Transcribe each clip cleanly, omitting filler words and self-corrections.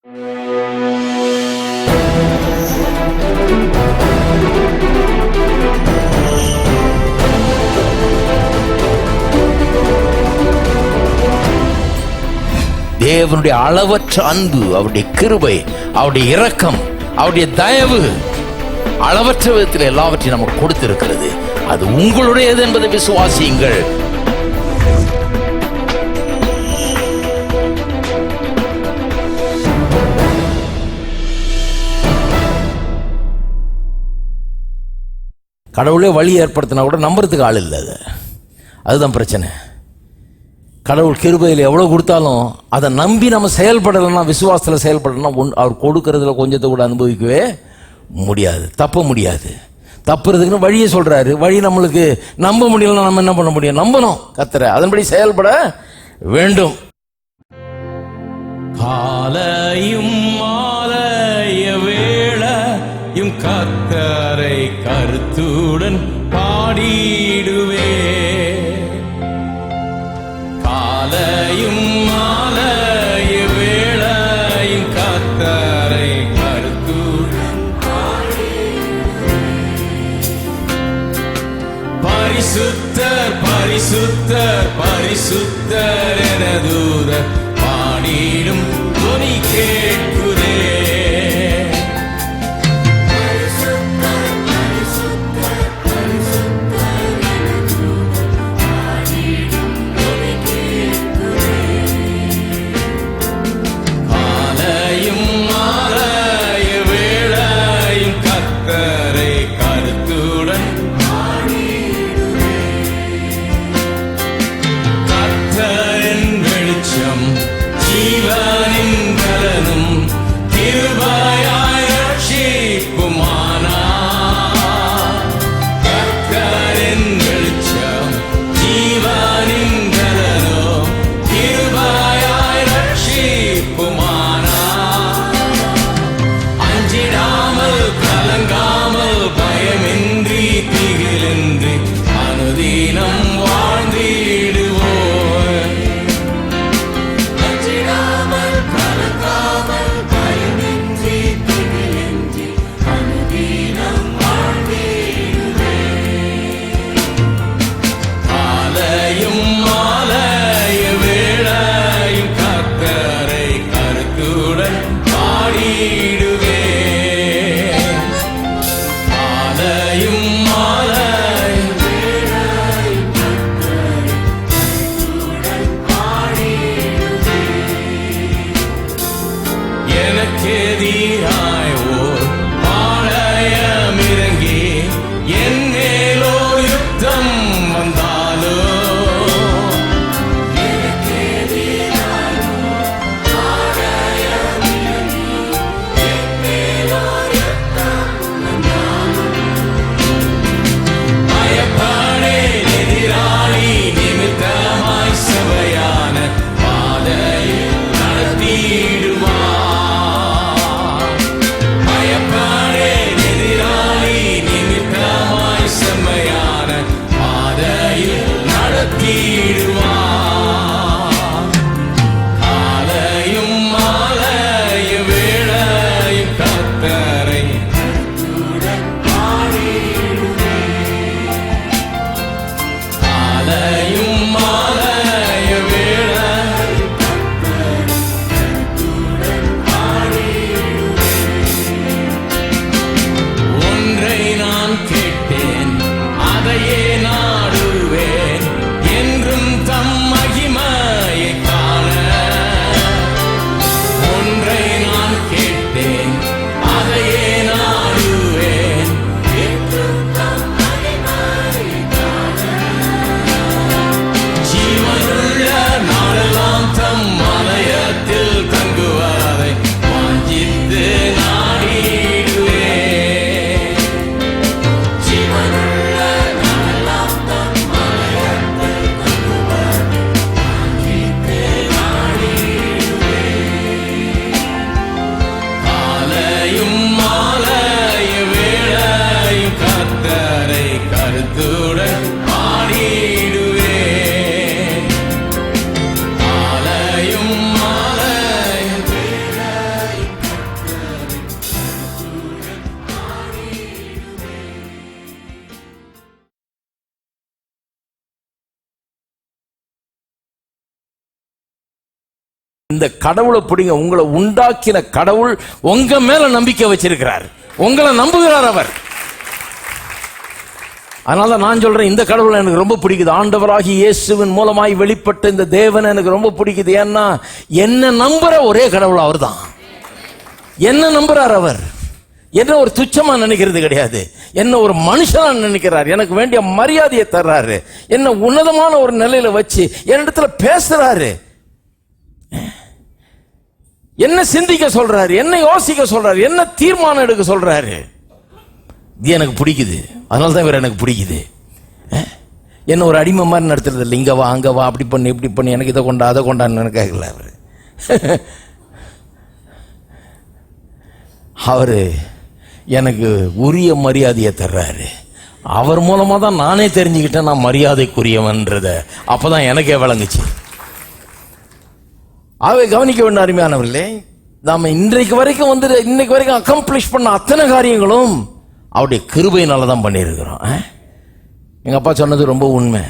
தேவனுடைய அளவற்ற அன்பு, அவருடைய கிருபை, அவருடைய இரக்கம், அவருடைய தயவு அளவற்ற விதத்தில் எல்லாவற்றையும் நமக்கு கொடுத்திருக்கிறது. அது உங்களுடையது என்பதை விசுவாசியுங்கள். கடவுளே வழி ஏற்படுத்தினா கூட நம்புறதுக்கு ஆள் இல்லை. அதுதான் பிரச்சனை. கடவுள் கிருபையில் எவ்வளோ கொடுத்தாலும் அதை நம்பி நம்ம செயல்படலைன்னா, விசுவாசத்தில் செயல்படலைன்னா, அவர் கொடுக்கறதுல கொஞ்சத்தை கூட அனுபவிக்கவே முடியாது, தப்ப முடியாது. தப்புறதுக்குன்னு வழியை சொல்றாரு. வழி நம்மளுக்கு நம்ப முடியலன்னா நம்ம என்ன பண்ண முடியும்? நம்பணும் கர்த்தரை, அதன்படி செயல்பட வேண்டும். காலையும் மாலைய வேளையும் கர்த்தரை கருத்துடன் பாடிடுவே. காலையும் மாலைய வேளையும் கர்த்தரை கருத்துடன் பரிசுத்தர் பரிசுத்தர் பரிசுத்தர் என தூதர் பாடிடும் துணி கேட்குதே. காலையும் மாலைய வேளையும் கர்த்தரை கருத்துடன் கர்த்தரின் வெளிச்சம் இந்த கடவுளை பிடிங்க. உங்களை உண்டாக்கின கடவுள் உங்க மேல நம்பிக்கை வச்சிருக்கிறார், உங்களை நம்புகிறார் அவர். அதனால நான் சொல்றேன், இந்த கடவுள் எனக்கு ரொம்ப பிடிக்குது. ஆண்டவராகி இயேசுவின் மூலமாய் வெளிப்பட்ட இந்த தேவன் எனக்கு ரொம்ப பிடிக்குது. ஏன்னா என்ன நம்புற ஒரே கடவுள் அவர் தான். என்ன நம்புறார் அவர். என்ன ஒரு துச்சமா நினைக்கிறது கிடையாது, என்ன ஒரு மனுஷனா நினைக்கிறார். எனக்கு வேண்டிய மரியாதையை தர்றாரு, என்ன உன்னதமான ஒரு நிலையில வச்சு என்னிடத்துல பேசுறாரு, என்ன சிந்திக்க சொல்றாரு, என்ன யோசிக்க சொல்றாரு, என்ன தீர்மானம் எடுக்க சொல்றாரு. இது எனக்கு பிடிக்குது. அதனால தான் இவர் எனக்கு பிடிக்குது. என்ன ஒரு அடிமை மாதிரி நடத்துறது இல்லை. இங்க வா அங்க வா, அப்படி பண்ணி இப்படி பண்ணி, எனக்கு இதை கொண்டா அதை கொண்டான்னு கேட்கல அவரு. அவரு எனக்கு உரிய மரியாதையை தர்றாரு. அவர் மூலமா தான் நானே தெரிஞ்சுக்கிட்டேன் நான் மரியாதைக்குரியவன்றத. அப்பதான் எனக்கே விளங்குச்சு. அவை கவனிக்க வேண்டிய அருமையானவர்களே, நாம இன்றைக்கு வரைக்கும் இன்னைக்கு வரைக்கும் அக்கம்ப்ளிஷ் பண்ண அத்தனை காரியங்களும் அவருடைய கிருபையினால தான் பண்ணியிருக்கிறோம். எங்க அப்பா சொன்னது ரொம்ப உண்மை.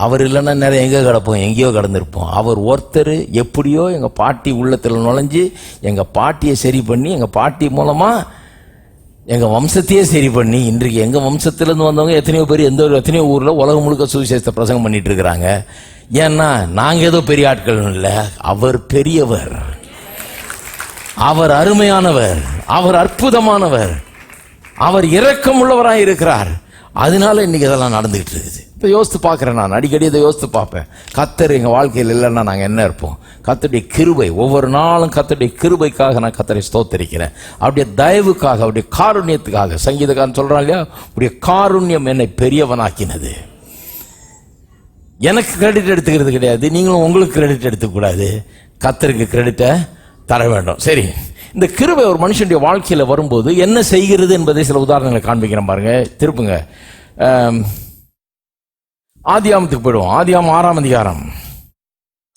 அவர் இல்லைன்னா நிறைய எங்கே கிடப்போம், எங்கேயோ கிடந்திருப்போம். அவர் ஒருத்தர் எப்படியோ எங்கள் பாட்டி உள்ளத்தில் நுழைஞ்சு எங்கள் பாட்டியை சரி பண்ணி, எங்கள் பாட்டி மூலமாக எங்கள் வம்சத்தையே சரி பண்ணி, இன்றைக்கு எங்கள் வம்சத்திலேருந்து வந்தவங்க எத்தனையோ பேர் எத்தனையோ ஊரில் உலகம் முழுக்க சுவிசேஷத்தை பிரசங்கம் பண்ணிட்டு இருக்கிறாங்க. ஏன்னா நாங்கள் ஏதோ பெரிய ஆட்கள் இல்லை, அவர் பெரியவர், அவர் அருமையானவர், அவர் அற்புதமானவர், அவர் இரக்கம் உள்ளவராக இருக்கிறார். அதனால இன்னைக்கு இதெல்லாம் நடந்துகிட்டு இருக்குது. இப்போ யோசித்து பார்க்குறேன், நான் அடிக்கடி இதை யோசித்து பார்ப்பேன். கர்த்தர் எங்கள் வாழ்க்கையில் இல்லைன்னா நாங்கள் என்ன இருப்போம்? கர்த்தருடைய கிருபை, ஒவ்வொரு நாளும் கர்த்தருடைய கிருபைக்காக நான் கர்த்தரை ஸ்தோத்திரிக்கிறேன். அவருடைய தயவுக்காக, அவருடைய காருண்யத்துக்காக. சங்கீதக்காரன் சொல்றான் இல்லையா, அவருடைய காருண்யம் என்னை பெரியவனாக்கினது. எனக்கு கிரெடிட் எடுத்துக்கிறது கிடையாது, நீங்களும் உங்களுக்கு கிரெடிட் எடுத்துக்கூடாது, கர்த்தருக்கு கிரெடிட்டை தர வேண்டும். சரி, இந்த கிருபை ஒரு மனுஷனுடைய வாழ்க்கையில வரும்போது என்ன செய்கிறது என்பதை சில உதாரணங்களை காண்பிக்கிறேன் பாருங்க. திருப்புங்க, ஆதியாமத்துக்கு போயிடுவோம். ஆதியாமம் 6ஆம் அதிகாரம்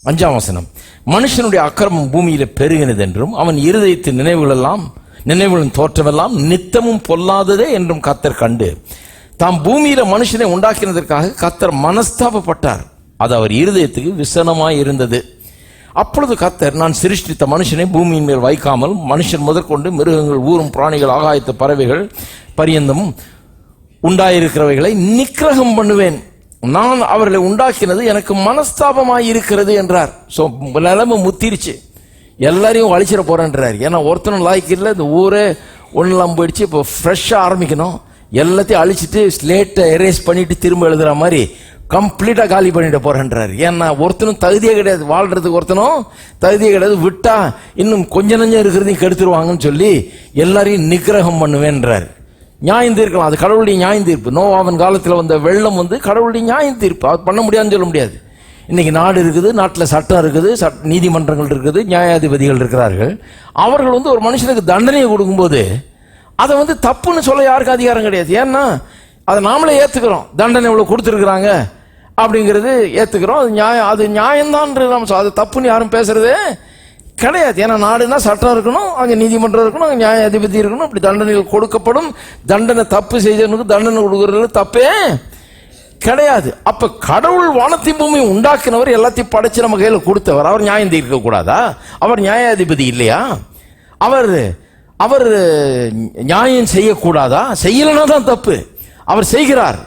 5ஆம் வசனம். மனுஷனுடைய அக்கிரமம் பூமியில பெருகினது என்றும் அவன் இருதயத்தின் நினைவுகளின் தோற்றமெல்லாம் நித்தமும் பொல்லாததே என்றும் கர்த்தர் கண்டு தாம் பூமியில மனுஷனை உண்டாக்கினதற்காக கர்த்தர் மனஸ்தாபப்பட்டார். அது அவர் இருதயத்துக்கு விசனமாய் இருந்தது. அப்பொழுது கர்த்தர், நான் சிருஷ்டித்த மனுஷனை பூமியின் மேல் வைக்காமல் மனுஷன் முதற்கொண்டு மிருகங்கள், ஊரும் பிராணிகள், ஆகாயத்து பறவைகள் பரியந்தம் உண்டாயிருக்கிறவைகளை நிக்கிரகம் பண்ணுவேன். நான் அவர்களை உண்டாக்கினது எனக்கு மனஸ்தாபமாய் இருக்கிறது என்றார். ஸோ நிலைமை முத்திருச்சு, எல்லாரையும் அழிச்சிட போறேன்றார். ஏன்னா ஒருத்தனும் லாய்க்கு இல்லை, இந்த ஊரே ஒன்றுலாம் போயிடுச்சு. இப்போ ஃப்ரெஷ்ஷாக ஆரம்பிக்கணும், எல்லாத்தையும் அழிச்சிட்டு ஸ்லேட்டை எரேஸ் பண்ணிட்டு திரும்ப எழுதுற மாதிரி கம்ப்ளீட்டா காலி பண்ணிட்டு போறேன்றார். ஏன்னா ஒருத்தனும் தகுதியே கிடையாது, வாழ்றதுக்கு ஒருத்தனும் தகுதியே கிடையாது. விட்டா இன்னும் கொஞ்ச நஞ்சம் இருக்கிறதையும் கெடுத்துருவாங்கன்னு சொல்லி எல்லாரையும் நிக்கிரகம் பண்ணுவேன்றார். நியாயம் தீர்க்கலாம், அது கடவுளுடைய நியாயம் தீர்ப்பு. நோவாவின் காலத்தில் வந்த வெள்ளம் கடவுளுடைய நியாயம் தீர்ப்பு. அது பண்ண முடியாதுன்னு சொல்ல முடியாது. இன்னைக்கு நாடு இருக்குது, நாட்டில் சட்டம் இருக்குது, நீதிமன்றங்கள் இருக்குது, நியாயாதிபதிகள் இருக்கிறார்கள். அவர்கள் ஒரு மனுஷனுக்கு தண்டனையை கொடுக்கும்போது அதை தப்புன்னு சொல்ல யாருக்கும் அதிகாரம் கிடையாது. ஏன்னா அதை நாமளே ஏத்துக்கிறோம். தண்டனை இவ்வளவு கொடுத்துருக்குறாங்க அப்படிங்கிறது ஏத்துக்கிறோம். அது நியாயம்தான். அது தப்புன்னு யாரும் பேசுறதே கிடையாது. ஏன்னா நாடுனா சட்டம் இருக்கணும், அங்கே நீதிமன்றம் இருக்கணும், அங்கே நியாயாதிபதி இருக்கணும், அப்படி தண்டனைகள் கொடுக்கப்படும். தண்டனை தப்பு செய்தவனுக்கு தண்டனை கொடுக்கறது தப்பே கிடையாது. அப்ப கடவுள் வானத்தின் பூமி உண்டாக்கினவர், எல்லாத்தையும் படைச்சு நம்ம கையில கொடுத்தவர், அவர் நியாயம் தீர்க்க கூடாதா? அவர் நியாயாதிபதி இல்லையா? அவர் நியாயம் செய்யக்கூடாதா? செய்யலன்னா தான் தப்பு. அவர் செய்கிறார்.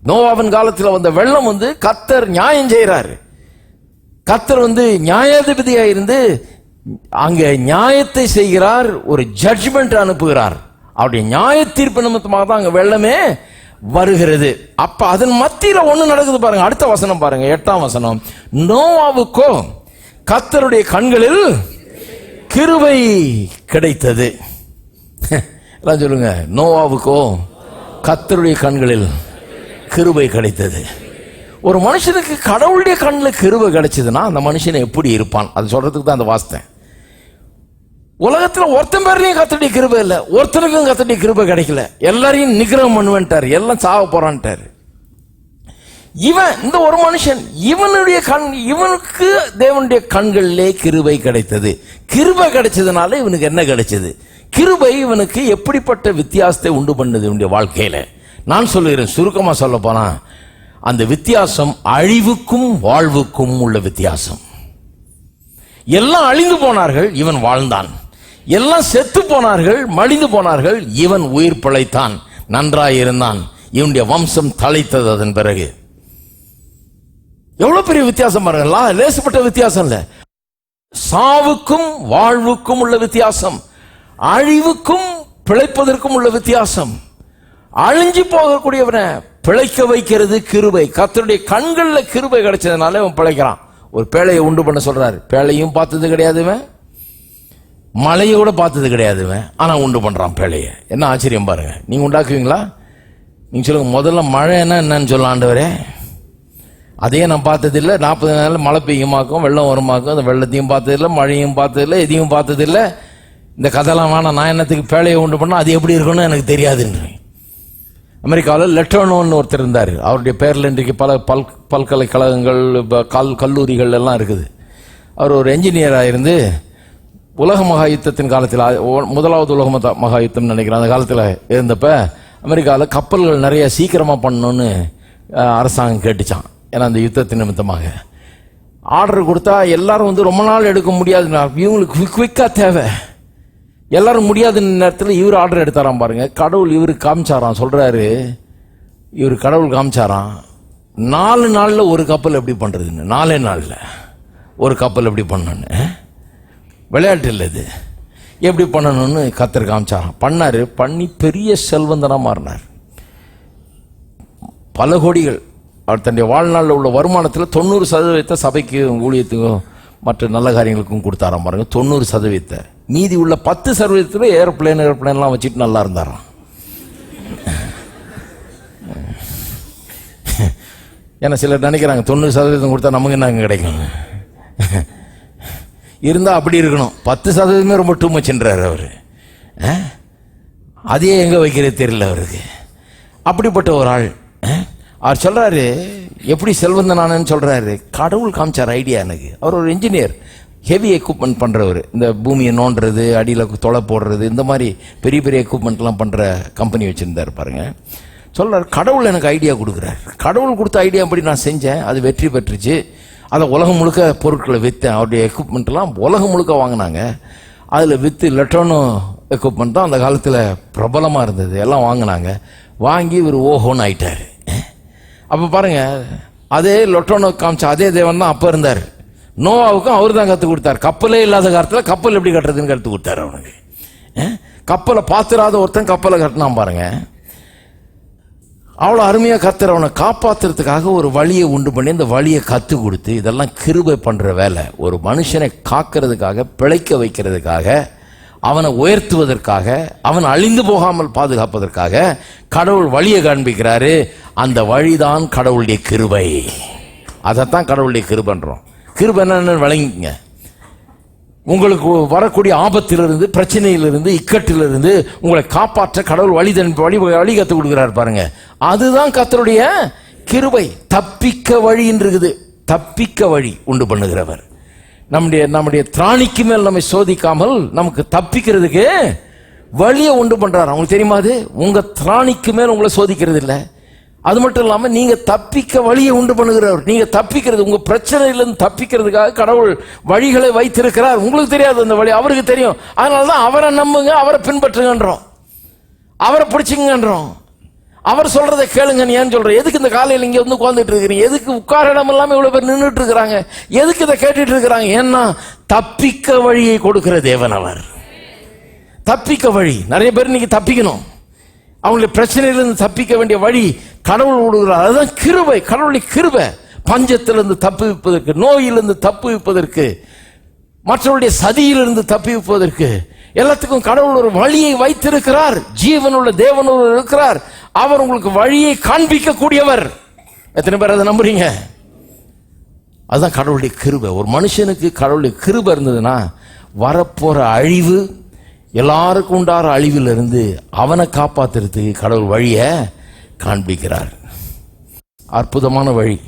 நோவாவின் காலத்தில் வந்த வெள்ளம் கர்த்தர் நியாயம் செய்கிறார். கர்த்தர் நியாயாதிபதியா இருந்து அங்க நியாயத்தை செய்கிறார், ஒரு ஜட்ஜ்மெண்ட் அனுப்புகிறார். அவருடைய நியாய தீர்ப்பு நிமித்தமாக தான் அங்க வெள்ளமே வருகிறது. அப்ப அதன் மத்தியில ஒண்ணு நடக்குது பாருங்க. அடுத்த வசனம் பாருங்க, 8ஆம் வசனம். நோவாவுக்கோ கர்த்தருடைய கண்களில் கிருபை கிடைத்தது. எல்லாம் சொல்லுங்க, நோவாவுக்கோ கர்த்தருடைய கண்களில் கிருபை கிடைத்தது. ஒரு மனுஷனுக்கு கடவுளுடைய கண்ணில் கிருபை கிடைச்சதுன்னா அந்த மனுஷன் எப்படி இருப்பான், அது சொல்றதுக்கு தான் அந்த வாஸ்தேன். உலகத்துல ஒருத்தன் பேர்லயும் கர்த்தருடைய கிருபை இல்லை, ஒருத்தனுக்கும் கர்த்தருடைய கிருபை கிடைக்கல. எல்லாரையும் நிகிரகம் பண்ணுவேன்ட்டார், எல்லாம் சாவ போறான்ட்டார். இந்த ஒரு மனுஷன், இவனுக்கு தேவனுடைய கண்களிலே கிருபை கிடைத்தது. கிருபை கிடைச்சதுனால இவனுக்கு என்ன கிடைச்சது? கிருபை இவனுக்கு எப்படிப்பட்ட வித்தியாசத்தை உண்டு பண்ணது இவனுடைய வாழ்க்கையில? நான் சொல்லுகிறேன், சுருக்கமா சொல்ல போனா அந்த வித்தியாசம் அழிவுக்கும் வாழ்வுக்கும் உள்ள வித்தியாசம். எல்லாம் அழிந்து போனார்கள், இவன் வாழ்ந்தான். எல்லாம் செத்து போனார்கள், மடிந்து போனார்கள், இவன் உயிர் பிழைத்தான், நன்றாயிருந்தான். இவனுடைய வம்சம் தழைத்தது. அதன் பிறகு எவ்வளவு பெரிய வித்தியாசம் பாருங்க. லேசப்பட்ட வித்தியாசம் இல்ல. சாவுக்கும் வாழ்வுக்கும் உள்ள வித்தியாசம், அழிவுக்கும் பிழைப்பதற்கும் உள்ள வித்தியாசம். அழிஞ்சு போகக்கூடியவனை பிழைக்க வைக்கிறது கிருபை. கர்த்தருடைய கண்கள்ல கிருபை கிடைச்சதுனால அவன் பிழைக்கிறான். ஒரு பேழையை உண்டு பண்ண சொல்றாரு. பேழையும் பார்த்தது கிடையாதுவன், மழையோட பார்த்தது கிடையாதுவன், ஆனா உண்டு பண்றான் பேழைய. என்ன ஆச்சரியம் பாருங்க. நீங்க உண்டாக்குவீங்களா? நீங்க சொல்லுங்க, முதல்ல மழை என்னன்னு சொல்ல ஆண்டவரே. அதையே நான் பார்த்ததில்லை. 40 நாள் மழை பெய்யுமாக்கும், வெள்ளம் வருமாக்கும். அந்த வெள்ளத்தையும் பார்த்ததில்லை, மழையும் பார்த்ததில்லை, எதையும் பார்த்ததில்லை. இந்த கதைலாம் வேணாம். நான் என்னத்துக்கு பேழையை உண்டு பண்ணா அது எப்படி இருக்குன்னு எனக்கு தெரியாதுன்னு. அமெரிக்காவில் லெட்டோனோன்னு ஒருத்தர் இருந்தார். அவருடைய பேரில் இன்றைக்கு பல பல்கலைக்கழகங்கள், கல்லூரிகள் எல்லாம் இருக்குது. அவர் ஒரு என்ஜினியராக இருந்து உலக மகா யுத்தத்தின் காலத்தில், முதலாவது உலக மகா யுத்தம் நினைக்கிறேன், அந்த காலத்தில் இருந்தப்ப அமெரிக்காவில் கப்பல்கள் நிறைய சீக்கிரமாக பண்ணணும்னு அரசாங்கம் கேட்டுச்சான். ஏன்னா அந்த யுத்தத்தின் நிமித்தமாக ஆர்டர் கொடுத்தா எல்லாரும் ரொம்ப நாள் எடுக்க முடியாது, இவங்களுக்கு குவிக்காக தேவை, எல்லாரும் முடியாத நேரத்தில் இவர் ஆர்டர் எடுத்தாராம் பாருங்க. கடவுள் இவருக்கு காமிச்சாராம். சொல்றாரு, இவர் கடவுள் காமிச்சாராம், 4 நாள்ல ஒரு கப்பல் எப்படி பண்றதுன்னு. 4 நாள்ல ஒரு கப்பல் எப்படி பண்ணணும்னு. விளையாட்டு இல்லை இது. எப்படி பண்ணணும்னு கர்த்தர் காமிச்சாராம். பண்ணாரு. பண்ணி பெரிய செல்வந்தனா மாறினார். பல கோடிகள். அவர் தன்னுடைய வாழ்நாளில் உள்ள வருமானத்தில் 90% சபைக்கு, ஊழியத்துக்கும் மற்ற நல்ல காரியங்களுக்கும் கொடுத்தாராம் பாருங்க. 90%. மீதி உள்ள 10% ஏரோப்ளேன்லாம் வச்சுட்டு நல்லா இருந்தாராம். ஏன்னா சிலர் நினைக்கிறாங்க 90% கொடுத்தா நமக்கு என்ன கிடைக்கும். இருந்தா அப்படி இருக்கணும். 10% ரொம்ப டூ மச்ன்றாரு அவரு. அதையே எங்க வைக்கிறது தெரியல அவருக்கு. அப்படிப்பட்ட ஒரு ஆள். அவர் சொல்றாரு, எப்படி செல்வந்தனானு சொல்றாரு. கடவுள் காமிச்சார் ஐடியா எனக்கு. அவர் ஒரு இன்ஜினியர், ஹெவி எக்யூப்மெண்ட் பண்றவர். இந்த பூமியை நோண்டுறது, அடியில் தொலை போடுறது, இந்த மாதிரி பெரிய பெரிய எக்யூப்மெண்ட்லாம் பண்ற கம்பெனி வச்சிருந்தார் பாருங்க. சொல்றாரு, கடவுள் எனக்கு ஐடியா கொடுக்குறாரு. கடவுள் கொடுத்த ஐடியா படி நான் செஞ்சேன், அது வெற்றி பெற்றுச்சு. அதை உலகம் முழுக்க பொருட்களை விற்றேன். அவருடைய எக்யூப்மெண்ட்லாம் உலகம் முழுக்க வாங்கினாங்க. அதில் விற்று லெட்டோனோ எக்யூப்மெண்ட் தான் அந்த காலத்தில் பிரபலமாக இருந்தது. எல்லாம் வாங்கினாங்க. வாங்கி இவர் ஓஹோன்னு ஆயிட்டார். அப்போ பாருங்க, அதே லொட்டோனோ காமிச்ச அதே தேவன் தான் அப்போ இருந்தார். நோவாவுக்கும் அவர் தான் கற்றுக் கொடுத்தார். கப்பலே இல்லாத காலத்தில் கப்பல் எப்படி கட்டுறதுன்னு கற்றுக் கொடுத்தாரு அவனுக்கு. கப்பலை பார்த்துடாத ஒருத்தன் கப்பலை கட்டினான் பாருங்க. அவ்வளோ அருமையாக கர்த்தர் அவனை காப்பாற்றுறதுக்காக ஒரு வழியை உண்டு பண்ணி இந்த வழியை கற்றுக் கொடுத்து, இதெல்லாம் கிருபை பண்ணுற வேலை. ஒரு மனுஷனை காக்கிறதுக்காக, பிழைக்க வைக்கிறதுக்காக, அவனை உயர்த்துவதற்காக, அவன் அழிந்து போகாமல் பாதுகாப்பதற்காக கடவுள் வழியை காண்பிக்கிறாரு. அந்த வழிதான் கடவுளுடைய கிருபை. அதைத்தான் கடவுளுடைய கிருபைன்றோம். கிருபை என்னன்னு விளங்கிங்க. உங்களுக்கு வரக்கூடிய ஆபத்திலிருந்து, பிரச்சனையிலிருந்து, இக்கட்டிலிருந்து உங்களை காப்பாற்ற கடவுள் வழி கற்றுக் கொடுக்கிறார் பாருங்க. அதுதான் கர்த்தருடைய கிருபை. தப்பிக்க வழி இருக்குது. தப்பிக்க வழி உண்டு பண்ணுகிறவர். நம்முடைய திராணிக்கு மேல் நம்மை சோதிக்காமல் நமக்கு தப்பிக்கிறதுக்கு வழியை உண்டு பண்றாரு. உங்களுக்கு தெரியுமா? அது உங்க திராணிக்கு மேல் உங்களை சோதிக்கிறது இல்லை. அது மட்டும் இல்லாம நீங்க தப்பிக்க வழியை உண்டு பண்ணுகிறவர். நீங்க தப்பிக்கிறது, உங்க பிரச்சனையிலிருந்து தப்பிக்கிறதுக்காக கடவுள் வழிகளை வைத்திருக்கிறார். உங்களுக்கு தெரியாது அந்த வழி, அவருக்கு தெரியும். அதனாலதான் அவரை நம்புங்க, அவரை பின்பற்றுங்கன்றோம், அவரை பிடிச்சிங்கன்றோம், அவர் சொல்றதை கேளுங்க. ஏன்னு சொல்ற? எதுக்கு இந்த காலையில் இங்க வந்து உட்கார்ந்துட்டு இருக்கிறீங்க? எதுக்கு உட்கார இடம் இல்லாம இவ்வளவு பேர் நின்றுட்டு இருக்கிறாங்க? எதுக்கு இதை கேட்டுட்டு இருக்கிறாங்க? ஏன்னா தப்பிக்க வழியை கொடுக்கிற தேவன் அவர். தப்பிக்க வழி. நிறைய பேர் இன்னைக்கு தப்பிக்கணும், அவங்களுடைய பிரச்சனையிலிருந்து தப்பிக்க வேண்டிய வழி கடவுள் கொடுக்கிறார். அதுதான் கிருபை, கடவுளுடைய கிருபை. பஞ்சத்திலிருந்து தப்புவிப்பதற்கு, நோயிலிருந்து தப்புவிப்பதற்கு, மற்றவருடைய சதியிலிருந்து தப்புவிப்பதற்கு, எல்லாத்துக்கும் கடவுள் ஒரு வழியை வைத்திருக்கிறார். ஜீவனுள்ள தேவனோடு இருக்கிறார். அவர் உங்களுக்கு வழியை காண்பிக்க கூடியவர். எத்தனை பேர் அதை நம்புறீங்க? அதுதான் கடவுளுடைய கிருபை. ஒரு மனுஷனுக்கு கடவுளுடைய கிருபை இருந்ததுன்னா வரப்போற அழிவு, எல்லாருக்கும் உண்டார அழிவிலிருந்து அவனை காப்பாத்துறதுக்கு கடவுள் வழியை காண்பிக்கிறார். அற்புதமான வழி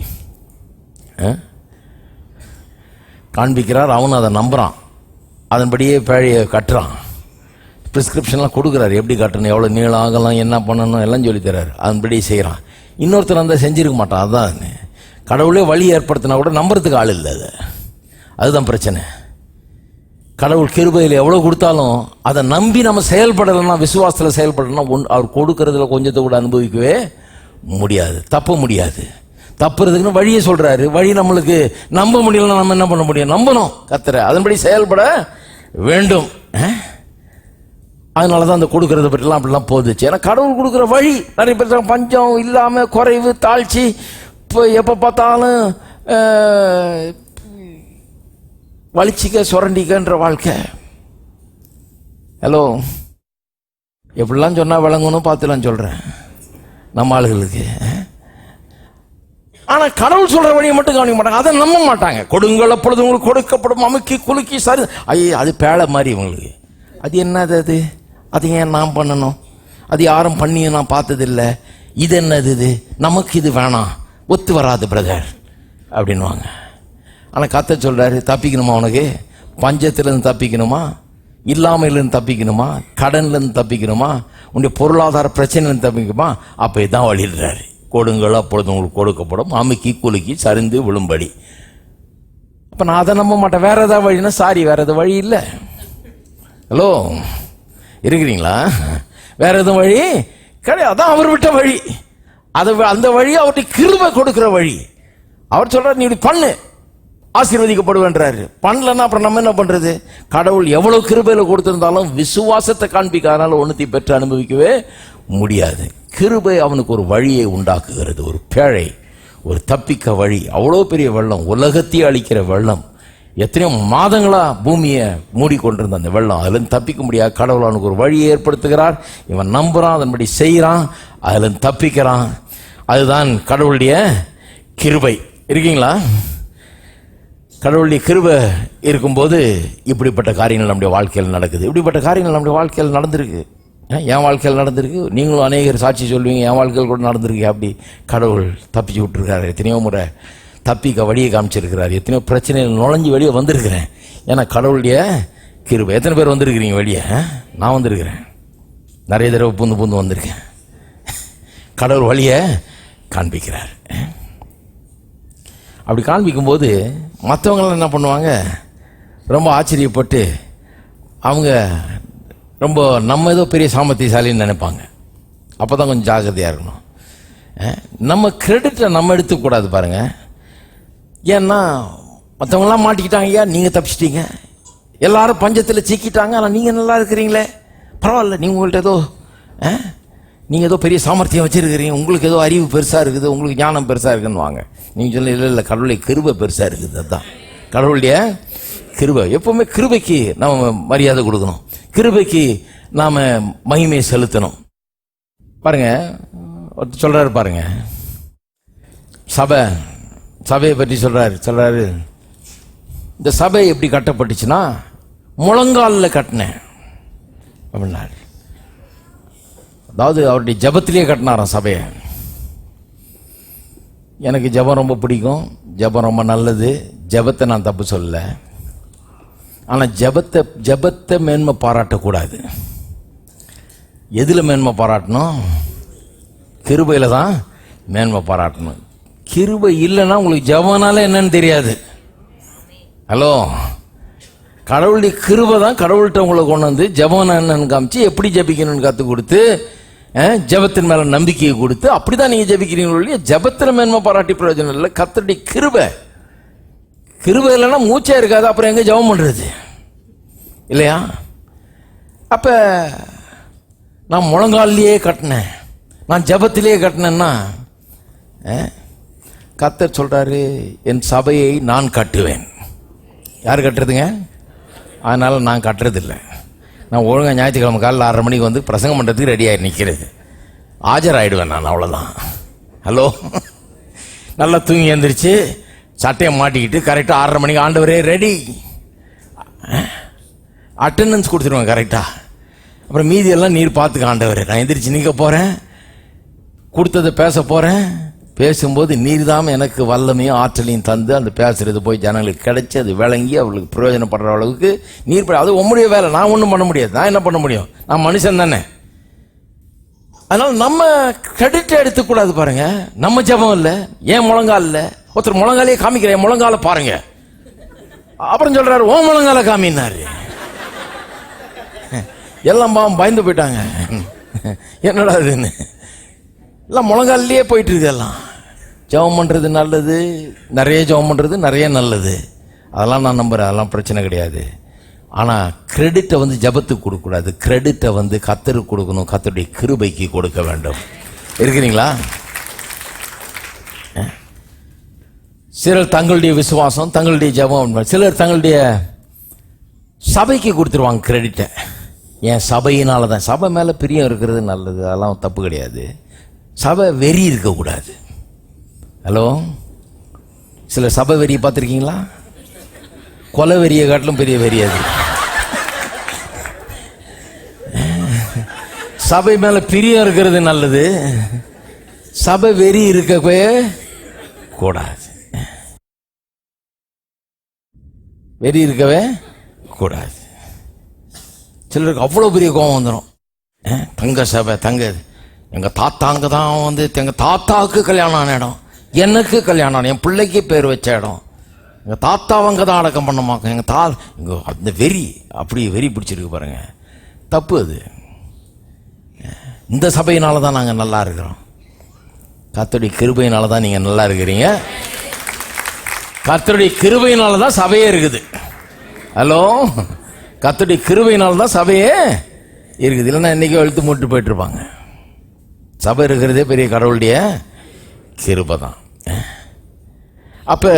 காண்பிக்கிறார். அவன் அதை நம்புறான், அதன்படியே பேழையை கட்டுறான். பிரிஸ்கிரிப்ஷன்லாம் கொடுக்குறாரு, எப்படி கட்டணும், எவ்வளோ நீளம் ஆகலாம், என்ன பண்ணணும் எல்லாம் சொல்லி தர்றாரு. அதன்படியே செய்கிறான். இன்னொருத்தர் அந்த செஞ்சிருக்க மாட்டான். அதுதான் கடவுளே வழி ஏற்படுத்தினா கூட நம்புறதுக்கு ஆள் இல்லை. அதுதான் பிரச்சனை. கடவுள் கிருபையில் எவ்வளோ கொடுத்தாலும் அதை நம்பி நம்ம செயல்படலைன்னா, விசுவாசத்தில் செயல்படலைன்னா அவர் கொடுக்கறதுல கொஞ்சத்தை கூட அனுபவிக்கவே முடியாது, தப்ப முடியாது. தப்புறதுக்குன்னு வழியை சொல்றாரு. வழி நம்மளுக்கு நம்ப முடியலன்னா நம்ம என்ன பண்ண முடியும்? நம்பணும் கர்த்தரை, அதன்படி செயல்பட வேண்டும். அதனால தான் அந்த கொடுக்கறத பற்றிலாம் அப்படிலாம் போதுச்சு. ஏன்னா கடவுள் கொடுக்குற வழி நிறைய பேர் பஞ்சம் இல்லாமல், குறைவு, தாழ்ச்சி, இப்போ எப்போ பார்த்தாலும் வலிச்சிக்க சுரண்டிக்கன்ற வாழ்க்கை. ஹலோ, எப்படிலாம் சொன்னால் விளங்கணும் பார்த்துலாம் சொல்கிறேன் நம்ம ஆளுகளுக்கு. ஆனால் கடவுள் சொல்கிற வழியை மட்டும் கவனிக்க மாட்டாங்க, அதை நம்ப மாட்டாங்க. கொடுங்கள் அப்பொழுது உங்களுக்கு கொடுக்கப்படும், அமுக்கி குலுக்கி சரி. ஐயே, அது பேழை மாதிரி இவங்களுக்கு. அது என்னது? அது ஏன் நான் பண்ணணும்? அது யாரும் பண்ணியும் நான் பார்த்ததில்லை. இது என்னது? இது நமக்கு இது வேணாம், ஒத்து வராது பிரதர் அப்படின்வாங்க. ஆனால் கர்த்தர் சொல்கிறாரு, தப்பிக்கணுமா உனக்கு? பஞ்சத்திலேருந்து தப்பிக்கணுமா? இல்லாமையிலேருந்து தப்பிக்கணுமா? கடன்லேருந்து தப்பிக்கணுமா? உன்னுடைய பொருளாதார பிரச்சனையிலேருந்து தப்பிக்கணுமா? அப்போ இதான் வழிடுறாரு. கொடுங்கள் அப்பொழுது உங்களுக்கு கொடுக்கப்படும், அமுக்கி குலுக்கி சரிந்து விழும்படி. அப்போ நான் அதை நம்ப மாட்டேன். வேற ஏதாவது வழின்னா சாரி, வேற எதாவது வழி இல்லை. ஹலோ, இருக்கிறீங்களா? வேற எதுவும் வழி கிடையாது. அதான் அவர் விட்ட வழி. அந்த வழி அவருடைய கிருபை கொடுக்கிற வழி. அவர் சொல்றாரு, நீ இப்படி பண்ணு, ஆசீர்வதிக்கப்படுவேன்றாரு. பண்ணலன்னா அப்புறம் நம்ம என்ன பண்றது? கடவுள் எவ்வளவு கிருபையில கொடுத்திருந்தாலும் விசுவாசத்தை காண்பிக்காதனால ஒன்னுத்தை பெற்று அனுபவிக்கவே முடியாது. கிருபை அவனுக்கு ஒரு வழியை உண்டாக்குகிறது, ஒரு பேழை, ஒரு தப்பிக்க வழி. அவ்வளோ பெரிய வெள்ளம், உலகத்தையே அழிக்கிற வெள்ளம், எத்தனையோ மாதங்களா பூமியை மூடிக்கொண்டிருந்த அந்த வெள்ளம், அதுலேருந்து தப்பிக்க முடியாது. கடவுள் அவனுக்கு ஒரு வழியை ஏற்படுத்துகிறார். இவன் நம்புறான், அதன்படி செய்கிறான், அதுலேருந்து தப்பிக்கிறான். அதுதான் கடவுளுடைய கிருபை. இருக்கீங்களா? கடவுளுடைய கிருபை இருக்கும்போது இப்படிப்பட்ட காரியங்கள் நம்முடைய வாழ்க்கையில் நடக்குது. இப்படிப்பட்ட காரியங்கள் நம்முடைய வாழ்க்கையில் நடந்திருக்கு. என் வாழ்க்கையில் நடந்திருக்கு. நீங்களும் அநேகர் சாட்சி சொல்லுவீங்க, என் வாழ்க்கையில் கூட நடந்திருக்கு. அப்படி கடவுள் தப்பிச்சு விட்டுருக்காரு. எத்தனையோ முறை தப்பிக்க வழியை காமிச்சிருக்கிறார். எத்தனையோ பிரச்சனைகள் நுழைஞ்சு வெளியே வந்திருக்கிறேன். ஏன்னா கடவுளுடைய கிருபை. எத்தனை பேர் வந்திருக்கிறீங்க வெளியே? நான் வந்திருக்கிறேன், நிறைய தடவை பூந்து வந்திருக்கேன். கடவுள் வழியை காண்பிக்கிறார். அப்படி காண்பிக்கும்போது மற்றவங்களாம் என்ன பண்ணுவாங்க? ரொம்ப ஆச்சரியப்பட்டு அவங்க ரொம்ப நம்ம ஏதோ பெரிய சாமர்த்தியசாலின்னு நினைப்பாங்க. அப்போ தான் கொஞ்சம் ஜாக்கிரதையாக இருக்கணும். நம்ம கிரெடிட்டை நம்ம எடுத்துக்கூடாது பாருங்க. ஏன்னா மற்றவங்களாம் மாட்டிக்கிட்டாங்க, ஐயா நீங்கள் தப்பிச்சிட்டீங்க, எல்லாரும் பஞ்சத்தில் சிக்கிட்டாங்க, ஆனால் நீங்கள் நல்லா இருக்கிறீங்களே, பரவாயில்ல, நீங்கள் உங்கள்கிட்ட ஏதோ நீங்கள் ஏதோ பெரிய சாமர்த்தியம் வச்சுருக்கிறீங்க, உங்களுக்கு ஏதோ அறிவு பெருசாக இருக்குது, உங்களுக்கு ஞானம் பெருசாக இருக்குன்னு வாங்க. நீங்கள் சொல்ல இல்லை கடவுளுடைய கிருபை பெருசாக இருக்குது. அதுதான் கடவுளுடைய கிருபை. எப்பவுமே கிருபைக்கு நாம் மரியாதை கொடுக்கணும், கிருபைக்கு நாம் மகிமை செலுத்தணும். பாருங்க, சொல்றாரு பாருங்க, சபையை பற்றி சொல்றாரு. இந்த சபை எப்படி கட்டப்பட்டுச்சுன்னா, முழங்காலில் கட்டினேன் அப்படின்னாரு. அதாவது அவருடைய ஜபத்திலேயே கட்டினாராம் சபையை. எனக்கு ஜபம் ரொம்ப பிடிக்கும், ஜபம் ரொம்ப நல்லது, ஜபத்தை நான் தப்பு சொல்லல. ஆனால் ஜபத்தை மேன்மை பாராட்டக்கூடாது. எதில் மேன்மை பாராட்டணும்? கிருபையில் தான் மேன்மை பாராட்டணும். கிருபை இல்லைன்னா உங்களுக்கு ஜபம்னால என்னன்னு தெரியாது. ஹலோ, கடவுளுடைய கிருபை தான் கடவுள்கிட்ட உங்களை கொண்டு வந்து ஜபம் என்னன்னு காமிச்சு, எப்படி ஜபிக்கணும்னு கற்றுக் கொடுத்து, ஜபத்தின் மேலே நம்பிக்கையை கொடுத்து, அப்படி தான் நீங்கள் ஜபிக்கிறீங்களோ. ஜபத்தில் மேன்மை பாராட்டி பிரயோஜனம் இல்லை. கர்த்தருடைய கிருபை இல்லைன்னா மூச்சே இருக்காது, அப்புறம் எங்கே ஜபம் பண்ணுறது இல்லையா? அப்போ நான் முழங்காலிலேயே கட்டினேன், நான் ஜபத்திலேயே கட்டினேன்னா, கர்த்தர் சொல்கிறாரு, என் சபையை நான் கட்டுவேன். யார் கட்டுறதுங்க? அதனால் நான் கட்டுறதில்லை. நான் ஒழுங்காக ஞாயிற்றுக்கிழமை காலையில் 6:30 மணிக்கு வந்து பிரசங்கம் பண்ணுறதுக்கு ரெடியாகி நிற்கிறது, ஆஜராகிடுவேன் நான், அவ்வளோதான். ஹலோ, நல்லா தூங்கி எழுந்திரிச்சு சட்டையை மாட்டிக்கிட்டு கரெக்டாக 6:30 மணிக்கு ஆண்டவரே ரெடி, அட்டெண்டன்ஸ் கொடுத்துருவேன் கரெக்டாக. அப்புறம் மீதியெல்லாம் நீர் பார்த்துக்க ஆண்டவரே, நான் எந்திரிச்சு நிற்க போகிறேன், கொடுத்ததை பேச போகிறேன். பேசும்போது நீர் தான் எனக்கு வல்லமையும் ஆற்றலையும் தந்து அந்த பேசுறது போய் ஜனங்களுக்கு கிடைச்சி அது விளங்கி அவர்களுக்கு பிரயோஜனப்படுற அளவுக்கு நீர், அது உம்முடைய வேலை, நான் ஒன்றும் பண்ண முடியாது. நான் என்ன பண்ண முடியும்? நான் மனுஷன் தானே. அதனால் நம்ம கிரெடிட்டை எடுத்துக்கூடாது பாருங்க. நம்ம ஜபம் இல்லை, ஏன் முழங்கால் இல்லை. ஒருத்தர் முழங்காலே காமிக்கிறேன், முழங்கால பாருங்க, அப்புறம் சொல்றாரு ஓ முழங்கால காமினாரு. எல்லாம் பாவம் பயந்து போயிட்டாங்க. என்னடா இதுன்னு எல்லாம் முழங்காலிலேயே போயிட்டு இருக்கு. எல்லாம் ஜெபம் பண்ணுறது நல்லது, நிறைய ஜெபம் பண்ணுறது நிறைய நல்லது, அதெல்லாம் நான் நம்புகிறேன், அதெல்லாம் பிரச்சனை கிடையாது. ஆனால் கிரெடிட்டை வந்து ஜெபத்துக்கு கொடுக்கக்கூடாது, கிரெடிட்டை வந்து கர்த்தருக்கு கொடுக்கணும், கர்த்தருடைய கிருபைக்கு கொடுக்க வேண்டும். இருக்கிறீங்களா? சிலர் தங்களுடைய விசுவாசம், தங்களுடைய ஜெபம், சிலர் தங்களுடைய சபைக்கு கொடுத்துருவாங்க கிரெடிட்டை. என் சபையினால தான், சபை மேலே பிரியம் இருக்கிறது நல்லது, அதெல்லாம் தப்பு கிடையாது. சபை வெறி இருக்கக்கூடாது. ஹலோ, சில சபை வெறியை பார்த்துருக்கீங்களா? கொலை வெறியை காட்டிலும் பெரிய வெறி அது. சபை மேலே பிரியம் இருக்கிறது நல்லது, சபை வெறி இருக்கவே கூடாது. வெறி இருக்கவே கூடாது. சிலருக்கு அவ்வளோ பெரிய கோபம் வந்துடும். தங்க சபை, தங்க எங்கள் தாத்தாங்க தான் வந்து எங்கள் தாத்தாவுக்கு கல்யாணம் ஆன இடம், எனக்கு கல்யாணம் ஆன, என் பிள்ளைக்கு பேர் வச்ச இடம், எங்கள் தாத்தாவங்க தான் அடக்கம் பண்ணமாக்கும், எங்கள் இங்கே அந்த வெறி, அப்படி வெறி பிடிச்சிருக்கு பாருங்க. தப்பு அது. இந்த சபையினால தான் நாங்கள் நல்லா இருக்கிறோம், கர்த்தருடைய கிருபையினால தான் நீங்கள் நல்லா இருக்கிறீங்க, கர்த்தருடைய கிருபையினால தான் சபையே இருக்குது. ஹலோ, கர்த்தருடைய கிருபையினால தான் சபையே இருக்குது. இல்லைன்னா இன்னைக்கு எழுத்து மூட்டு போயிட்டு இருப்பாங்க. சபை இருக்கிறதே பெரிய கடவுளுடைய கிருபை தான். அப்ப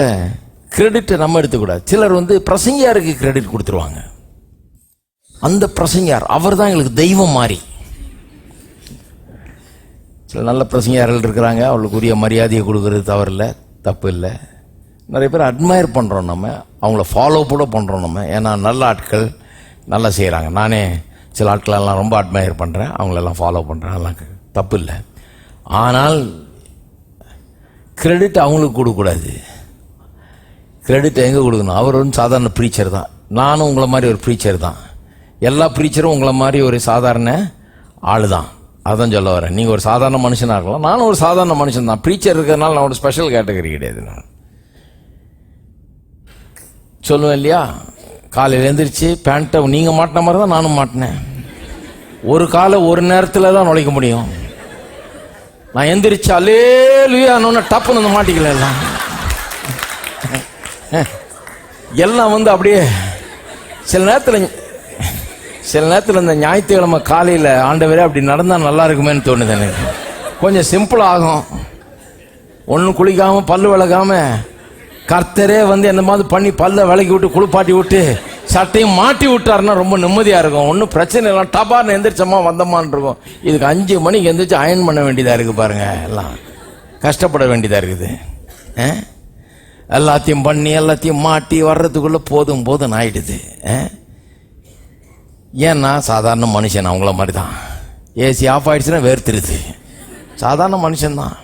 கிரெடிட்டை நம்ம எடுத்துக்கூடாது. சிலர் வந்து பிரசங்கியாருக்கு கிரெடிட் கொடுத்துருவாங்க. அந்த பிரசங்கியார் அவர் தான் எங்களுக்கு தெய்வம் மாறி. சில நல்ல பிரசங்கியார்கள் இருக்கிறாங்க, அவங்களுக்கு உரிய மரியாதையை கொடுக்கறது தவறில்லை, தப்பு இல்லை. நிறைய பேர் அட்மையர் பண்ணுறோம், நம்ம அவங்கள ஃபாலோ கூட பண்ணுறோம் நம்ம. ஏன்னா நல்ல ஆட்கள் நல்லா செய்கிறாங்க. நானே சில ஆட்களெல்லாம் ரொம்ப அட்மையர் பண்ணுறேன், அவங்களெல்லாம் ஃபாலோ பண்ணுறேன், அதெல்லாம் தப்பு இல்லை. ஆனால் கிரெடிட் அவங்களுக்கு கொடுக்கக்கூடாது. கிரெடிட் எங்கே கொடுக்கணும்? அவர் வந்து சாதாரண ப்ரீச்சர் தான், நானும் உங்களை மாதிரி ஒரு ப்ரீச்சர் தான், எல்லா ப்ரீச்சரும் உங்களை மாதிரி ஒரு சாதாரண ஆள் தான். அதான் சொல்ல வரேன். நீங்கள் ஒரு சாதாரண மனுஷனாக இருக்கலாம், நானும் ஒரு சாதாரண மனுஷன் தான். ப்ரீச்சர் இருக்கிறதுனால நான் ஒரு ஸ்பெஷல் கேட்டகரி கிடையாது. நான் சொல்லுவேன் இல்லையா, காலையில் எழுந்திரிச்சு பேண்ட்டை நீங்கள் மாட்டின மாதிரி தான் நானும் மாட்டினேன். ஒரு காலை ஒரு நேரத்தில் தான் நுழைக்க முடியும். நான் எந்திரிச்சு அல்லேலூயான்னு டப்புன்னு வந்து மாட்டிக்கல. எல்லாம் வந்து அப்படியே சில நேரத்தில் இந்த ஞாயிற்றுக்கிழமை காலையில் ஆண்டவரே அப்படி நடந்தால் நல்லா இருக்குமேன்னு தோணுது எனக்கு. கொஞ்சம் சிம்பிள் ஆகும், ஒன்றும் குளிக்காமல் பல்லு விளக்காமல் கர்த்தரே வந்து இந்த மாதிரி பண்ணி பல்ல விளக்கி விட்டு குளிப்பாட்டி விட்டு சட்டையும் மாட்டி விட்டாருன்னா ரொம்ப நிம்மதியாக இருக்கும். ஒன்றும் பிரச்சனை இல்லை, டபார்னு எந்திரிச்சம்மா வந்தம்மான் இருக்கும். இதுக்கு 5 மணிக்கு எந்திரிச்சு அயன் பண்ண வேண்டியதாக இருக்குது பாருங்க, எல்லாம் கஷ்டப்பட வேண்டியதாக இருக்குது. எல்லாத்தையும் பண்ணி எல்லாத்தையும் மாட்டி வர்றதுக்குள்ளே போதும் ஆயிடுது. ஏன்னா சாதாரண மனுஷன், அவங்கள மாதிரி தான். ஏசி ஆஃப் ஆயிடுச்சுன்னா வேர்த்துருது, சாதாரண மனுஷன்தான்.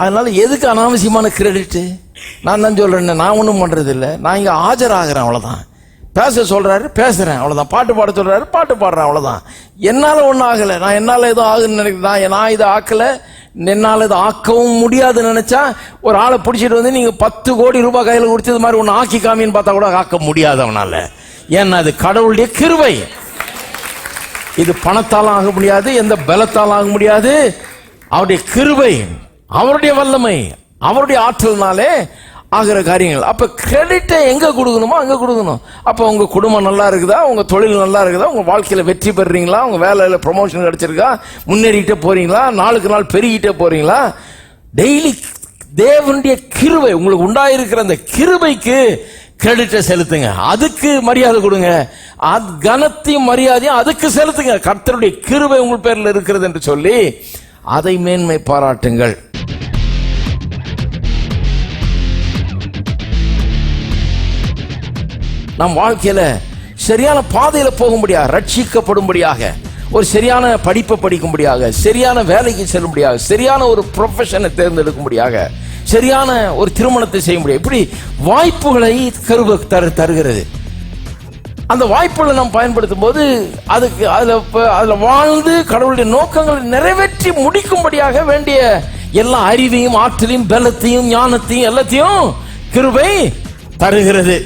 அதனால எதுக்கு அனாவசியமான கிரெடிட்டு? நான் தான் சொல்றேன், நான் ஒன்றும் பண்றது இல்லை, நான் இங்கே ஆஜராகிறேன், அவ்வளோதான். பேச சொல்றாரு பேசுறேன், அவ்வளோதான். பாட்டு பாட சொல்றாரு பாட்டு பாடுறேன், அவ்வளோதான். என்னால் ஒன்றும் ஆகலை, நான் என்னால் எதுவும் ஆகுன்னு நினைக்கிறேன். நான் இதை ஆக்கலை, என்னால் இதை ஆக்கவும் முடியாதுன்னு நினைச்சா ஒரு ஆளை பிடிச்சிட்டு வந்து நீங்கள் 10 கோடி ரூபாய் கையில் கொடுத்தது மாதிரி ஒன்று ஆக்கி காமின்னு பார்த்தா கூட ஆக்க முடியாது அவனால. ஏன்னா அது கடவுளுடைய கிருபை. இது பணத்தால் ஆக முடியாது, எந்த பலத்தால் ஆக முடியாது. அவருடைய கிருபை, அவருடைய வல்லமை, அவருடைய ஆற்றல்னாலே ஆகிற காரியங்கள். அப்ப கிரெடிட்டை எங்க கொடுக்கணுமோ அங்க கொடுக்கணும். அப்ப உங்க குடும்பம் நல்லா இருக்குதா, உங்க தொழில் நல்லா இருக்குதா, உங்க வாழ்க்கையில வெற்றி பெறுறீங்களா, உங்க வேலையில ப்ரொமோஷன் கிடைச்சிருக்கா, முன்னேறிட்டே போறீங்களா, நாளுக்கு நாள் பெருகிட்டே போறீங்களா, டெய்லி தேவனுடைய கிருபை உங்களுக்கு உண்டாயிருக்கிற அந்த கிருபைக்கு கிரெடிட்டை செலுத்துங்க, அதுக்கு மரியாதை கொடுங்க, கனத்தையும் மரியாதையும் அதுக்கு செலுத்துங்க. கர்த்தருடைய கிருபை உங்கள் பேர்ல இருக்கிறது என்று சொல்லி அதை மேன்மை பாராட்டுங்கள். நம் வாழ்க்கையில சரியான பாதையில போகும்படியாக, ரட்சிக்கப்படும்படியாக, ஒரு சரியான படிப்பை படிக்கும்படியாக, சரியான வேலைக்கு செல்லும்படியாக, சரியான ஒரு ப்ரொஃபஷனை தேர்ந்தெடுக்கும்படியாக, சரியான ஒரு திருமணத்தை செய்ய முடியும். இப்படி வாய்ப்புகளை கருவ தருகிறது. அந்த வாய்ப்புகளை நாம் பயன்படுத்தும் போது அதுக்கு அதுல வாழ்ந்து கடவுளுடைய நோக்கங்களை நிறைவேற்றி முடிக்கும்படியாக வேண்டிய எல்லா அறிவையும் ஆற்றலையும் பலத்தையும் ஞானத்தையும் எல்லாத்தையும் கிருபை தருகிறது.